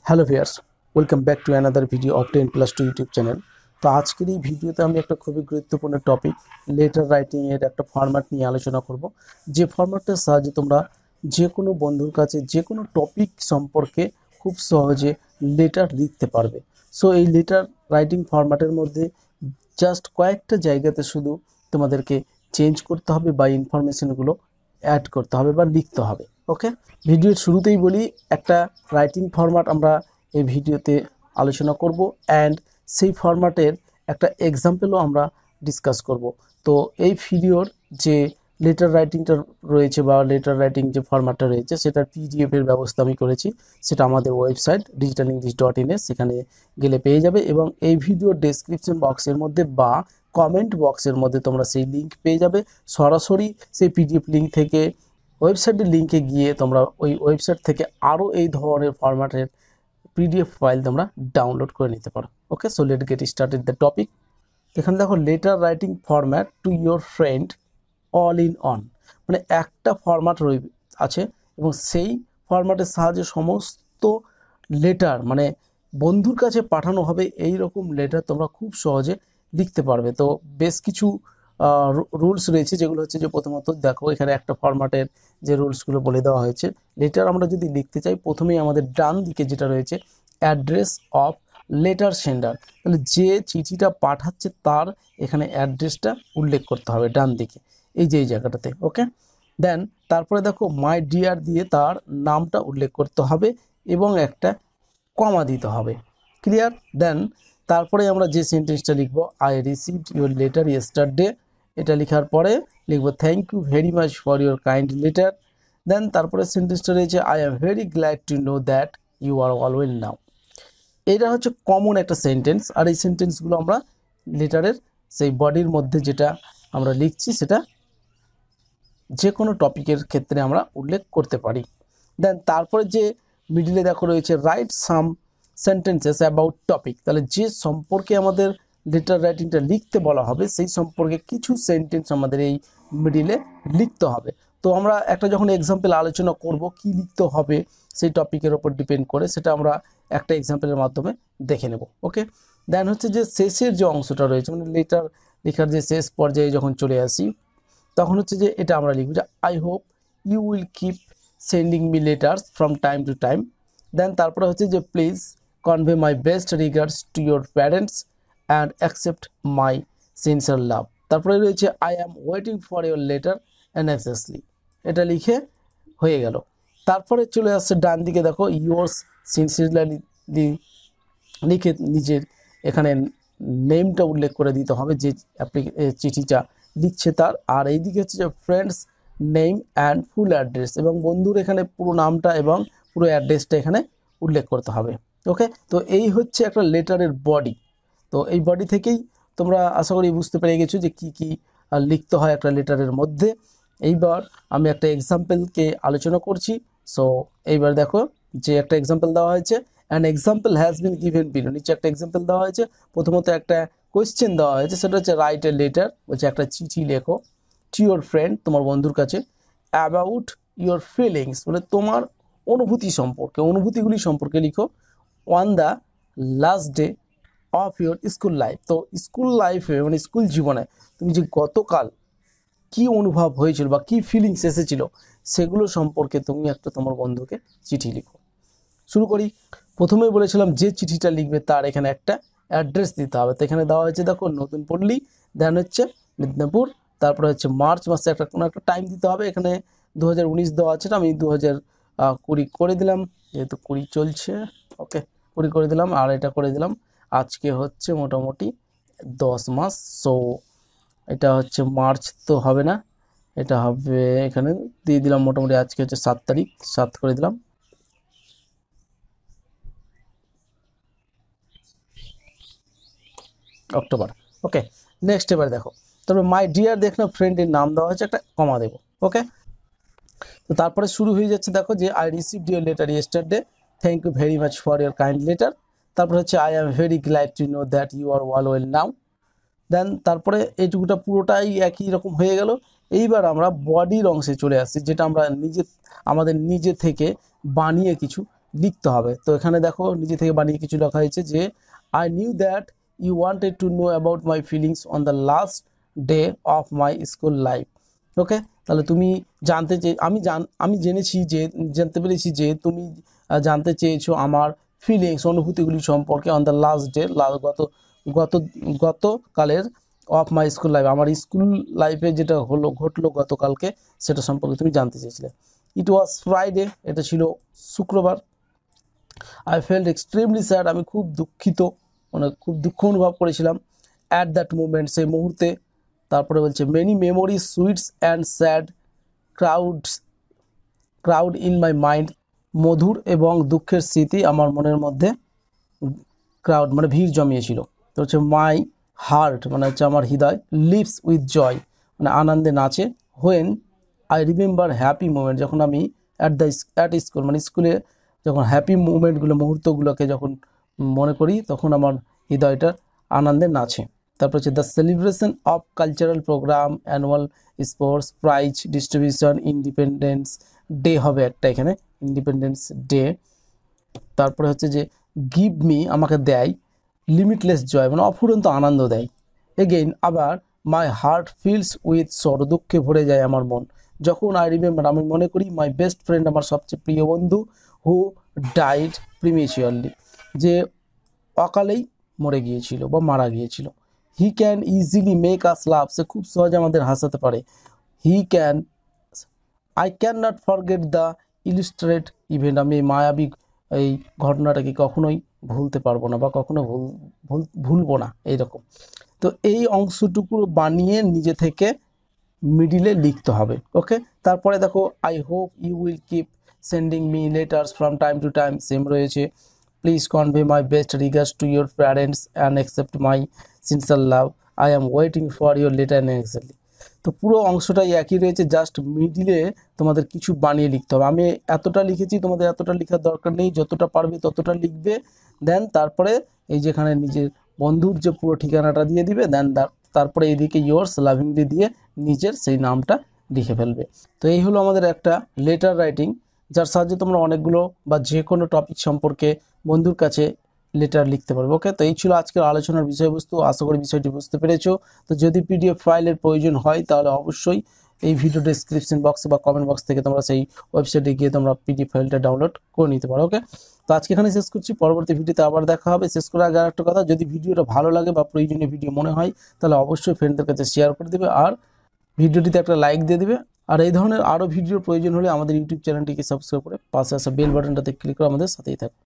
Hello viewers, welcome back to another video of 10+2 YouTube channel. তো আজকের এই ভিডিওতে আমি একটা খুবই গুরুত্বপূর্ণ টপিক লেটার রাইটিংয়ের একটা ফরম্যাট নিয়ে আলোচনা করব, যে ফরম্যাটটার সাহায্যে তোমরা যে কোনো বন্ধুর কাছে যে কোনো টপিক সম্পর্কে খুব সহজে লেটার লিখতে পারবে। সো এই লেটার রাইটিং ফরম্যাটের মধ্যে জাস্ট কয়েকটা জায়গাতে শুধু তোমাদেরকে চেঞ্জ করতে হবে বা ইনফরমেশনগুলো অ্যাড করতে হবে বা লিখতে হবে। ওকে, ভিডিওর শুরুতেই বলি একটা রাইটিং ফরম্যাট আমরা এই ভিডিওতে আলোচনা করব অ্যান্ড সেই ফরম্যাটের একটা এক্সাম্পলও আমরা ডিসকাস করব। তো এই ভিডিওর যে লেটার রাইটিংটা রয়েছে বা লেটার রাইটিং যে ফরম্যাটটা রয়েছে সেটার পিডিএফের ব্যবস্থা আমি করেছি, সেটা আমাদের ওয়েবসাইট digitalenglish.in সেখানে গেলে পেয়ে যাবে, এবং এই ভিডিওর ডেসক্রিপশন বক্সের মধ্যে বা কমেন্ট বক্সের মধ্যে তোমরা সেই লিঙ্ক পেয়ে যাবে। সরাসরি সেই পিডিএফ লিঙ্ক থেকে ওয়েবসাইটের লিঙ্কে গিয়ে তোমরা ওই ওয়েবসাইট থেকে আরও এই ধরনের ফরম্যাটের পিডিএফ ফাইল তোমরা ডাউনলোড করে নিতে পারো। Okay, so let get started the topic. এখানে দেখো letter writing format to your friend all in one, মানে একটা ফরম্যাট আছে এবং সেই ফরম্যাটের সাহায্যে সমস্ত লেটার মানে বন্ধুর কাছে পাঠানো হবে এই রকম লেটার তোমরা খুব সহজে লিখতে পারবে। তো বেশ কিছু রুলস রয়েছে, যেগুলো হচ্ছে যে প্রথমত দেখো এখানে একটা ফরম্যাটের যে রুলসগুলো বলে দেওয়া হয়েছে। লেটার আমরা যদি লিখতে চাই প্রথমেই আমাদের ডান দিকে যেটা রয়েছে অ্যাড্রেস অফ লেটার সেন্ডার, তাহলে যে চিঠিটা পাঠাচ্ছে তার এখানে অ্যাড্রেসটা উল্লেখ করতে হবে ডান দিকে এই যে এই জায়গাটাতে। ওকে, দেন তারপরে দেখো মাই ডিয়ার দিয়ে তার নামটা উল্লেখ করতে হবে এবং একটা কমা দিতে হবে। ক্লিয়ার? দেন তারপরে আমরা যে সেন্টেন্সটা লিখবো I received your letter yesterday, এটা লেখার পরে লিখবো thank you very much for your kind letter. Then তারপরে সেন্টেন্সটা রয়েছে I am very glad to know that you are all well now. এটা হচ্ছে কমন একটা সেন্টেন্স, আর এই সেন্টেন্সগুলো আমরা লেটারের সেই বডির মধ্যে যেটা আমরা লিখছি সেটা যে কোনো টপিকের ক্ষেত্রে আমরা উল্লেখ করতে পারি। দেন তারপরে যে মিডিলে দেখো রয়েছে write some sentences about topic, তাহলে যে সম্পর্কে আমাদের লেটার রাইটিংটা লিখতে বলা হবে সেই সম্পর্কে কিছু সেন্টেন্স আমাদের এই মিডিলে লিখতে হবে। তো আমরা একটা যখন এক্সাম্পল আলোচনা করব কি লিখতে হবে সেই টপিকের ওপর ডিপেন্ড করে, সেটা আমরা একটা এক্সাম্পলের মাধ্যমে দেখে নেব। ওকে, দেন হচ্ছে যে শেষের যে অংশটা রয়েছে মানে লেটার লেখার যে শেষ পর্যায়ে যখন চলে আসি তখন হচ্ছে যে এটা আমরা লিখব যে I hope you will keep sending me letters from time to time. Then তারপরে হচ্ছে যে please convey my best regards to your parents and accept my sincere love. তারপরে রয়েছে I am waiting for your letter and exactly, এটা লিখে হয়ে গেল। তারপরে চলে আসছে ডান দিকে দেখো ইয়োর্স সিনসিয়ারলি লিখে নিজের এখানে নেমটা উল্লেখ করে দিতে হবে যে চিঠিটা লিখছে তার, আর এইদিকে হচ্ছে যে friends name and full address, এবং বন্ধুর এখানে পুরো নামটা এবং পুরো অ্যাড্রেসটা এখানে উল্লেখ করতে হবে। ওকে, তো এই হচ্ছে একটা লেটারের বডি। তো এই বডি থেকেই তোমরা আশা করি বুঝতে পেরে গেছো যে কি কি লিখতে হয় একটা লেটারের মধ্যে। এইবার আমি একটা এক্সাম্পলকে আলোচনা করছি। সো এইবার দেখো যে একটা এক্সাম্পল দেওয়া হয়েছে, an example has been given below, নিচে একটা এক্সাম্পল দেওয়া হয়েছে। প্রথমত একটা কোয়েশ্চেন দেওয়া হয়েছে, সেটা হচ্ছে রাইট এ লেটার, বলছে একটা চিঠি লেখো টু ইয়োর ফ্রেন্ড, তোমার বন্ধুর কাছে, অ্যাবাউট ইয়োর ফিলিংস, মানে তোমার অনুভূতি সম্পর্কে, অনুভূতিগুলি সম্পর্কে লিখো, on the last day of your school life. তো স্কুল লাইফে মানে স্কুল জীবনে তুমি যে গতকাল কি অনুভব হয়েছিল বা কি ফিলিংস এসেছিল সেগুলো সম্পর্কে তুমি একটা তোমার বন্ধুকে চিঠি লিখো। শুরু করি। প্রথমেই বলেছিলাম যে চিঠিটা লিখবে তার এখানে একটা অ্যাড্রেস দিতে হবে। তো এখানে দেওয়া হয়েছে দেখো নতুন পল্লী, দেন হচ্ছে মেদিনীপুর, তারপরে হচ্ছে মার্চ মাসে একটা কোনো একটা টাইম দিতে হবে। এখানে 2019 দেওয়া আছে, আমি 2020 করে দিলাম, যেহেতু 20 চলছে। ওকে, 20 করে দিলাম, আর এটা করে দিলাম আজকে হচ্ছে মোটামুটি 10 মাস। সো এটা হচ্ছে মার্চ তো হবে না, এটা হবে এখানে দিয়ে দিলাম মোটামুটি আজকে হচ্ছে 7 তারিখ, 7 করে দিলাম। অক্টোবর। ওকে, নেক্সট এবার দেখো, তবে মাই ডিয়ার দেখো ফ্রেন্ডের নাম দেওয়া হয়েছে, একটা কমা দেবো। ওকে, তো তারপরে শুরু হয়ে যাচ্ছে দেখো যে I received your letter yesterday, thank you very much for your kind letter. তারপরে হচ্ছে I am very glad to know that you are all well now. Then তারপরে এইটুকুটা পুরোটাই একই রকম হয়ে গেল। এইবার আমরা বডির অংশে চলে আসছি, যেটা আমরা আমাদের নিজে থেকে বানিয়ে কিছু লিখতে হবে। তো এখানে দেখো নিজে থেকে বানিয়ে কিছু লেখা হয়েছে যে I knew that you wanted to know about my feelings on the last day of my school life. Okay, তাহলে তুমি আমি জেনেছি যে জানতে পেরেছি যে তুমি জানতে চেয়েছো আমার ফিলিংস অনুভূতিগুলি সম্পর্কে অন দ্য লাস্ট ডে গত গত গতকালের অফ মাই স্কুল লাইফ, আমার স্কুল লাইফে যেটা ঘটলো গতকালকে সেটা সম্পর্কে তুমি জানতে চেয়েছিলে। ইট ওয়াজ ফ্রাইডে, এটা ছিল শুক্রবার। আই ফেল্ট এক্সট্রিমলি স্যাড, আমি খুব দুঃখিত, মানে খুব দুঃখ অনুভব করেছিলাম। অ্যাট দ্যাট মুমেন্ট, সেই মুহূর্তে। তারপরে বলছে many memories sweets and sad crowd in my mind, মধুর এবং দুঃখের স্মৃতি আমার মনের মধ্যে ক্রাউড মানে ভিড় জমিয়েছিল। তো হচ্ছে মাই হার্ট মানে হচ্ছে আমার হৃদয়, লিভস উইথ জয় মানে আনন্দে নাচে। When I remember happy moment, যখন আমি অ্যাট স্কুল মানে স্কুলে যখন হ্যাপি মুভমেন্টগুলো মুহূর্তগুলোকে যখন মনে করি তখন আমার হৃদয়টা আনন্দে নাচে। তারপর হচ্ছে the celebration of cultural programme, annual sports, prize distribution, independence day হবে একটা এখানে, ইন্ডিপেন্ডেন্স ডে। তারপরে হচ্ছে যে গিভ মি আমাকে দেয়, লিমিটলেস জয় মানে অফুরন্ত আনন্দ দেয়। এগেইন আবার মাই হার্ট ফিলস উইথ সর, দুঃখে ভরে যায় আমার মন যখন আই রিমেম্বার আমি মনে করি মাই বেস্ট ফ্রেন্ড আমার সবচেয়ে প্রিয় বন্ধু হু ডাইড প্রিমেচিওরলি, যে অকালেই মরে গিয়েছিল বা মারা গিয়েছিল। He can easily make us laugh, সে খুব সহজে আমাদের হাসাতে পারে। I can not forget the illustrate event, আমি এই মায়াবী এই ঘটনাটাকে কখনোই ভুলতে পারবো না বা কখনো ভুলবো না এইরকম। তো এই অংশটুকু বানিয়ে নিজে থেকে মিডিলে লিখতে হবে। ওকে, তারপরে দেখো I hope you will keep sending me letters from time to time, same রয়েছে। Please convey my best regards to your parents and accept my sincere love, I am waiting for your letter exactly. তো পুরো অংশটাই একই রয়েছে, just মিডিলে তোমাদের কিছু বানিয়ে লিখতে হবে। আমি এতটা লিখেছি, তোমাদের এতটা লেখার দরকার নেই, যতটা পারবে ততটা লিখবে। দেন তারপরে এই যেখানে নিজের বন্ধুর যে পুরো ঠিকানাটা দিয়ে দিবে, দেন তারপরে এইদিকে ইয়োর্স লাভিংলি দিয়ে নিজের সেই নামটা লিখে ফেলবে। তো এই হলো আমাদের একটা লেটার রাইটিং, যার সাহায্যে তোমরা অনেকগুলো বা যে কোনো টপিক সম্পর্কে বন্ধুর কাছে লেটার লিখতে পারবে। ওকে, তো এই ছিল আজকের আলোচনার বিষয়বস্তু, আশা করি বিষয়টি বুঝতে পেরেছো। তো যদি পিডিএফ ফাইলের প্রয়োজন হয় তাহলে অবশ্যই এই ভিডিও ডেসক্রিপশন বক্সে বা কমেন্ট বক্স থেকে তোমরা সেই ওয়েবসাইটে গিয়ে তোমরা পিডিএফ ফাইলটা ডাউনলোড করে নিতে পারো। ওকে, তো আজকে এখানে শেষ করছি, পরবর্তী ভিডিওতে আবার দেখা হবে। শেষ করার আগে একটা কথা, যদি ভিডিওটা ভালো লাগে বা প্রয়োজনীয় ভিডিও মনে হয় তাহলে অবশ্যই ফ্রেন্ডদের কাছে শেয়ার করে দেবে আর ভিডিওটিতে একটা লাইক দিয়ে দিবে। আর এই ধরনের আরও ভিডিওর প্রয়োজন হলে আমাদের ইউটিউব চ্যানেলটিকে সাবস্ক্রাইব করে পাশে আসা বেল বাটনটাতে ক্লিক করে আমাদের সাথেই থাকবে।